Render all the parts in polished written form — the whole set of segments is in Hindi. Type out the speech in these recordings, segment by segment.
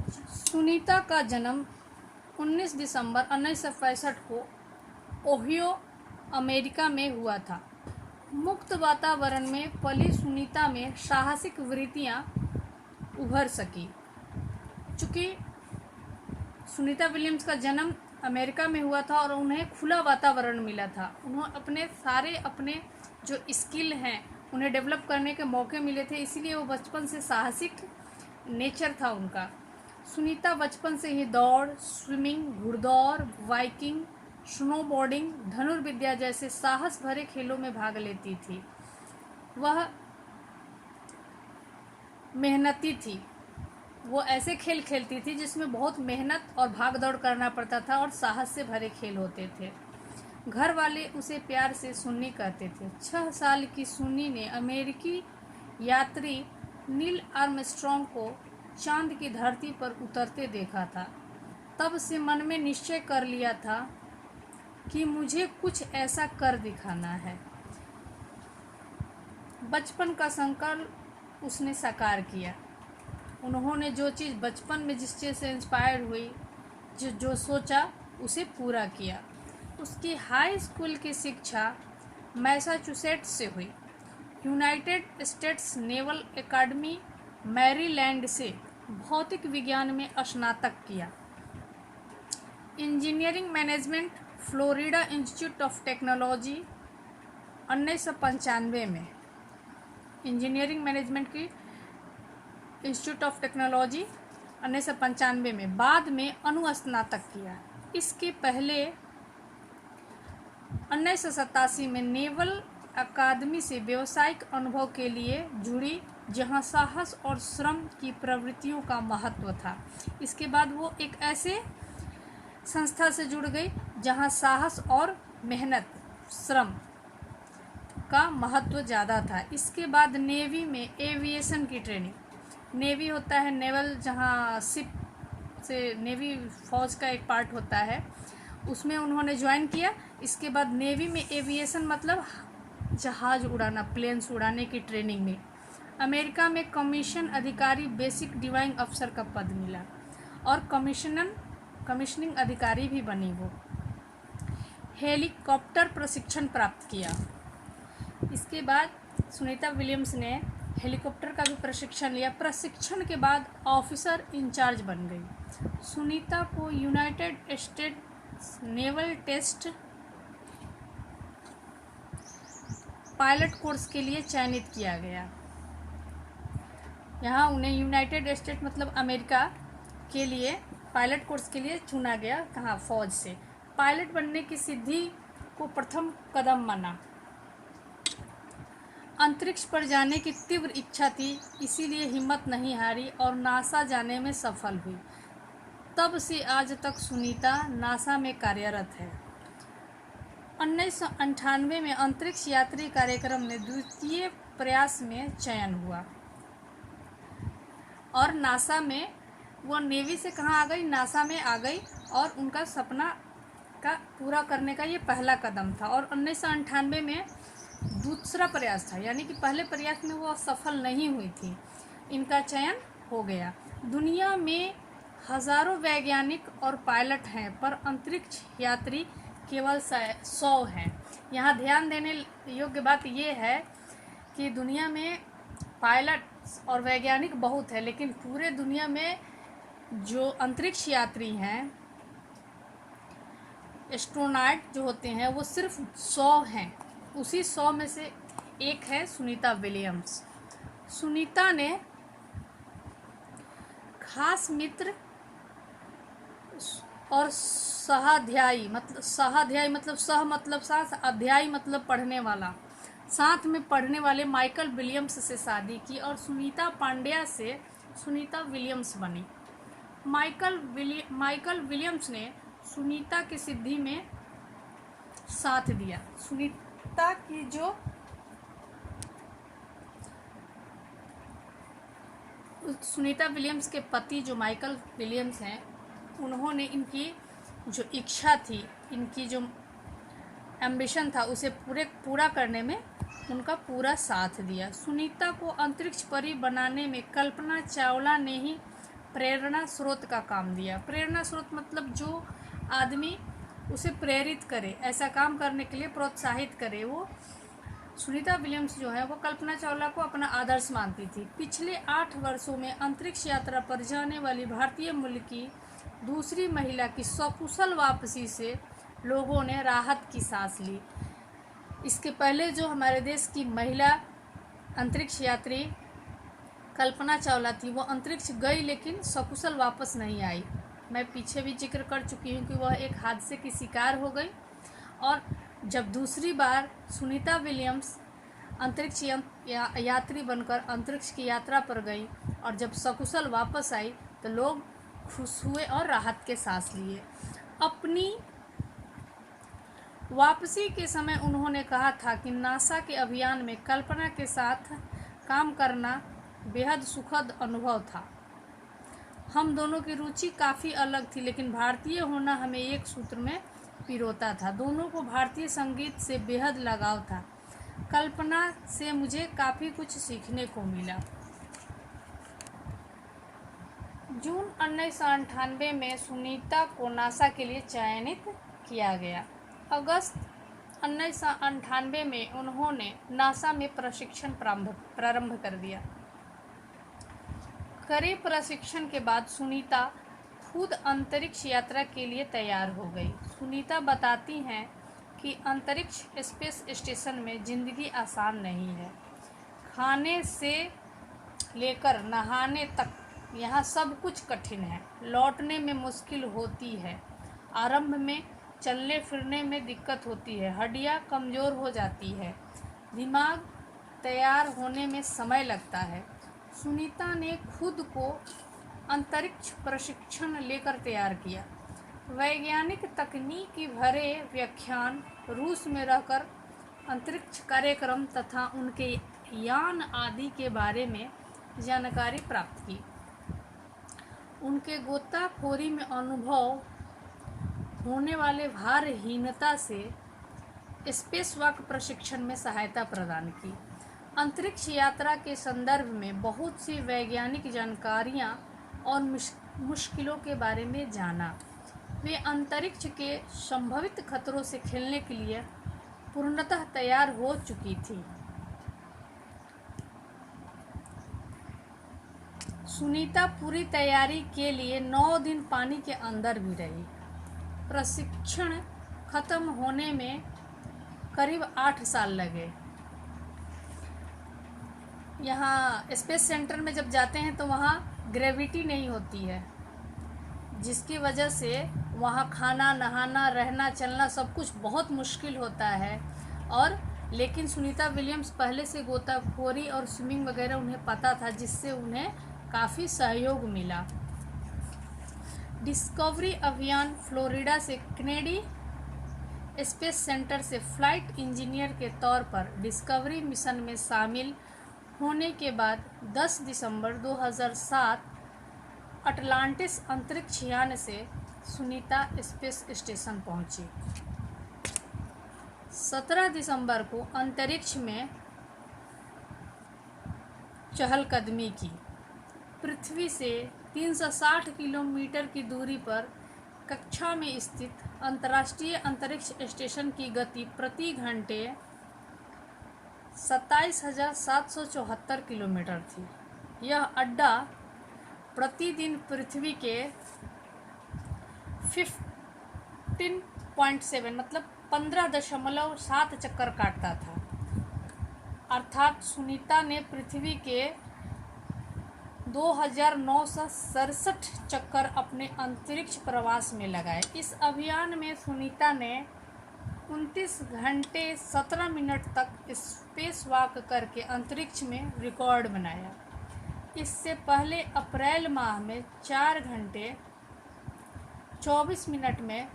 सुनीता का जन्म 19 दिसंबर 1965 को ओहियो, अमेरिका में हुआ था। मुक्त वातावरण में पली सुनीता में साहसिक वृत्तियां उभर सकी। चूँकि सुनीता विलियम्स का जन्म अमेरिका में हुआ था और उन्हें खुला वातावरण मिला था, उन्होंने अपने जो स्किल हैं उन्हें डेवलप करने के मौके मिले थे, इसीलिए वो बचपन से साहसिक नेचर था उनका। सुनीता बचपन से ही दौड़, स्विमिंग, घुड़दौड़, बाइकिंग, स्नोबोर्डिंग, धनुर्विद्या जैसे साहस भरे खेलों में भाग लेती थी। वह मेहनती थी। वो ऐसे खेल खेलती थी जिसमें बहुत मेहनत और भाग दौड़ करना पड़ता था और साहस से भरे खेल होते थे। घर वाले उसे प्यार से सुन्नी कहते थे। 6 साल की सुन्नी ने अमेरिकी यात्री नील आर्मस्ट्रॉन्ग को चांद की धरती पर उतरते देखा था। तब से मन में निश्चय कर लिया था कि मुझे कुछ ऐसा कर दिखाना है। बचपन का संकल्प उसने साकार किया। उन्होंने जो चीज़ बचपन में जिस चीज़ से इंस्पायर हुई, जो सोचा, उसे पूरा किया। उसकी हाई स्कूल की शिक्षा मैसाचुसेट्स से हुई। United States naval academy Maryland से भौतिक विज्ञान में स्नातक किया। Engineering management Florida institute of technology 1995 में, इंजीनियरिंग मैनेजमेंट की इंस्टीट्यूट ऑफ टेक्नोलॉजी 1995 में, बाद में अनुस्नातक किया। इसके पहले 1987 में नेवल अकादमी से व्यावसायिक अनुभव के लिए जुड़ी, जहां साहस और श्रम की प्रवृत्तियों का महत्व था। इसके बाद वो एक ऐसे संस्था से जुड़ गई जहां साहस और मेहनत, श्रम का महत्व ज़्यादा था। इसके बाद नेवी में एविएशन की ट्रेनिंग, नेवी होता है नेवल, जहाँ शिप से नेवी फौज का एक पार्ट होता है, उसमें उन्होंने ज्वाइन किया। इसके बाद नेवी में एविएशन मतलब जहाज़ उड़ाना, प्लेन्स उड़ाने की ट्रेनिंग में। अमेरिका में कमीशन अधिकारी, बेसिक डिवाइंग अफसर का पद मिला और कमीशनिंग अधिकारी भी बनी। वो हेलीकॉप्टर प्रशिक्षण प्राप्त किया। इसके बाद सुनीता विलियम्स ने हेलीकॉप्टर का भी प्रशिक्षण लिया। प्रशिक्षण के बाद ऑफिसर इंचार्ज बन गई। सुनीता को United States naval test pilot course के लिए चयनित किया गया। यहाँ उन्हें यूनाइटेड स्टेट मतलब अमेरिका के लिए पायलट कोर्स के लिए चुना गया। कहाँ? फौज से। पायलट बनने की सिद्धि को प्रथम कदम माना। अंतरिक्ष पर जाने की तीव्र इच्छा थी, इसीलिए हिम्मत नहीं हारी और नासा जाने में सफल हुई। तब से आज तक सुनीता नासा में कार्यरत है। 1998 में अंतरिक्ष यात्री कार्यक्रम में द्वितीय प्रयास में चयन हुआ और नासा में वो नेवी से कहाँ आ गई? नासा में आ गई और उनका सपना का पूरा करने का ये पहला कदम था। और 1998 में दूसरा प्रयास था, यानी कि पहले प्रयास में वो सफल नहीं हुई थी, इनका चयन हो गया। दुनिया में हज़ारों वैज्ञानिक और पायलट हैं, पर अंतरिक्ष यात्री केवल 100 हैं। यहाँ ध्यान देने योग्य बात ये है कि दुनिया में पायलट और वैज्ञानिक बहुत है, लेकिन पूरे दुनिया में जो अंतरिक्ष यात्री हैं, एस्ट्रोनॉट जो होते हैं, वो सिर्फ 100 हैं। उसी 100 में से एक है सुनीता विलियम्स। सुनीता ने खास मित्र और सहाध्यायी मतलब सह मतलब साथ, अध्यायी मतलब पढ़ने वाला, साथ में पढ़ने वाले माइकल विलियम्स से शादी की और सुनीता पांड्या से सुनीता विलियम्स बनी। माइकल विलियम्स ने सुनीता की सिद्धि में साथ दिया। सुनीता विलियम्स के पति जो माइकल विलियम्स हैं, उन्होंने इनकी जो इच्छा थी, इनकी जो एम्बिशन था, उसे पूरा करने में उनका पूरा साथ दिया। सुनीता को अंतरिक्ष परी बनाने में कल्पना चावला ने ही प्रेरणा स्रोत का काम दिया। प्रेरणा स्रोत मतलब जो आदमी उसे प्रेरित करे, ऐसा काम करने के लिए प्रोत्साहित करे। वो सुनीता विलियम्स जो है वो कल्पना चावला को अपना आदर्श मानती थी। पिछले 8 वर्षों में अंतरिक्ष यात्रा पर जाने वाली भारतीय मूल की दूसरी महिला की सकुशल वापसी से लोगों ने राहत की सांस ली। इसके पहले जो हमारे देश की महिला अंतरिक्ष यात्री कल्पना चावला थी, वो अंतरिक्ष गई लेकिन सकुशल वापस नहीं आई। मैं पीछे भी जिक्र कर चुकी हूँ कि वह एक हादसे की शिकार हो गई, और जब दूसरी बार सुनीता विलियम्स अंतरिक्ष यात्री बनकर अंतरिक्ष की यात्रा पर गई और जब सकुशल वापस आई तो लोग खुश हुए और राहत के सांस लिए। अपनी वापसी के समय उन्होंने कहा था कि नासा के अभियान में कल्पना के साथ काम करना बेहद सुखद अनुभव था। हम दोनों की रुचि काफ़ी अलग थी, लेकिन भारतीय होना हमें एक सूत्र में पिरोता था। दोनों को भारतीय संगीत से बेहद लगाव था। कल्पना से मुझे काफ़ी कुछ सीखने को मिला। जून 1998 में सुनीता को नासा के लिए चयनित किया गया। अगस्त 1998 में उन्होंने नासा में प्रशिक्षण प्रारंभ कर दिया। कड़े प्रशिक्षण के बाद सुनीता खुद अंतरिक्ष यात्रा के लिए तैयार हो गई। सुनीता बताती हैं कि अंतरिक्ष स्पेस स्टेशन में ज़िंदगी आसान नहीं है। खाने से लेकर नहाने तक यहाँ सब कुछ कठिन है। लौटने में मुश्किल होती है। आरंभ में चलने फिरने में दिक्कत होती है। हड्डियाँ कमज़ोर हो जाती है। दिमाग तैयार होने में समय लगता है। सुनीता ने खुद को अंतरिक्ष प्रशिक्षण लेकर तैयार किया। वैज्ञानिक तकनीकी भरे व्याख्यान, रूस में रहकर अंतरिक्ष कार्यक्रम तथा उनके यान आदि के बारे में जानकारी प्राप्त की। उनके गोताखोरी में अनुभव होने वाले भारहीनता से स्पेसवॉक प्रशिक्षण में सहायता प्रदान की। अंतरिक्ष यात्रा के संदर्भ में बहुत सी वैज्ञानिक जानकारियाँ और मुश्किलों के बारे में जाना। वे अंतरिक्ष के संभावित खतरों से खेलने के लिए पूर्णतः तैयार हो चुकी थी। सुनीता पूरी तैयारी के लिए 9 दिन पानी के अंदर भी रही। प्रशिक्षण खत्म होने में करीब 8 साल लगे। यहाँ स्पेस सेंटर में जब जाते हैं तो वहाँ ग्रेविटी नहीं होती है, जिसकी वजह से वहाँ खाना, नहाना, रहना, चलना सब कुछ बहुत मुश्किल होता है। और लेकिन सुनीता विलियम्स पहले से गोताखोरी और स्विमिंग वगैरह उन्हें पता था, जिससे उन्हें काफ़ी सहयोग मिला। डिस्कवरी अभियान फ्लोरिडा से केनेडी स्पेस सेंटर से फ्लाइट इंजीनियर के तौर पर डिस्कवरी मिशन में शामिल होने के बाद 10 दिसंबर 2007 अटलांटिस अंतरिक्ष यान से सुनीता स्पेस स्टेशन पहुंची। 17 दिसंबर को अंतरिक्ष में चहलकदमी की। पृथ्वी से 360 किलोमीटर की दूरी पर कक्षा में स्थित अंतर्राष्ट्रीय अंतरिक्ष स्टेशन की गति प्रति घंटे 27,774 किलोमीटर थी। यह अड्डा प्रतिदिन पृथ्वी के 15.7 मतलब 15.7 चक्कर काटता था। अर्थात सुनीता ने पृथ्वी के 2,967 चक्कर अपने अंतरिक्ष प्रवास में लगाए। इस अभियान में सुनीता ने 29 घंटे 17 मिनट तक स्पेस वॉक करके अंतरिक्ष में रिकॉर्ड बनाया। इससे पहले अप्रैल माह में 4 घंटे 24 मिनट में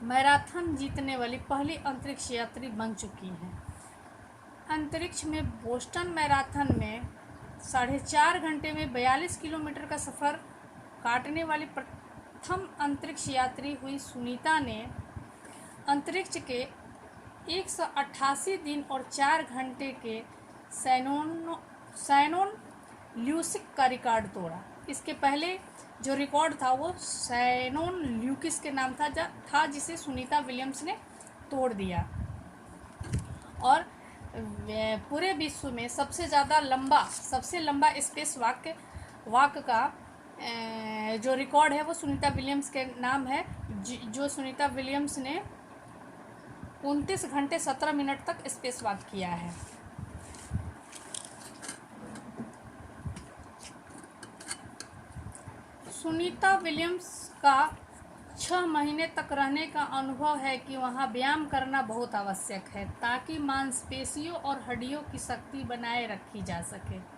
मैराथन जीतने वाली पहली अंतरिक्ष यात्री बन चुकी हैं। अंतरिक्ष में बोस्टन मैराथन में 4.5 घंटे में 42 किलोमीटर का सफ़र काटने वाली प्रथम अंतरिक्ष यात्री हुई। सुनीता ने अंतरिक्ष के 188 दिन और 4 घंटे के सैनोन ल्यूसिक का रिकॉर्ड तोड़ा। इसके पहले जो रिकॉर्ड था वो शैनोन ल्यूकिस के नाम था जिसे सुनीता विलियम्स ने तोड़ दिया। और पूरे विश्व में सबसे लंबा स्पेस वॉक का जो रिकॉर्ड है वो सुनीता विलियम्स के नाम है, जो सुनीता विलियम्स ने 29 घंटे 17 मिनट तक स्पेस वॉक किया है। सुनीता विलियम्स का 6 महीने तक रहने का अनुभव है कि वहाँ व्यायाम करना बहुत आवश्यक है ताकि मांसपेशियों और हड्डियों की शक्ति बनाए रखी जा सके।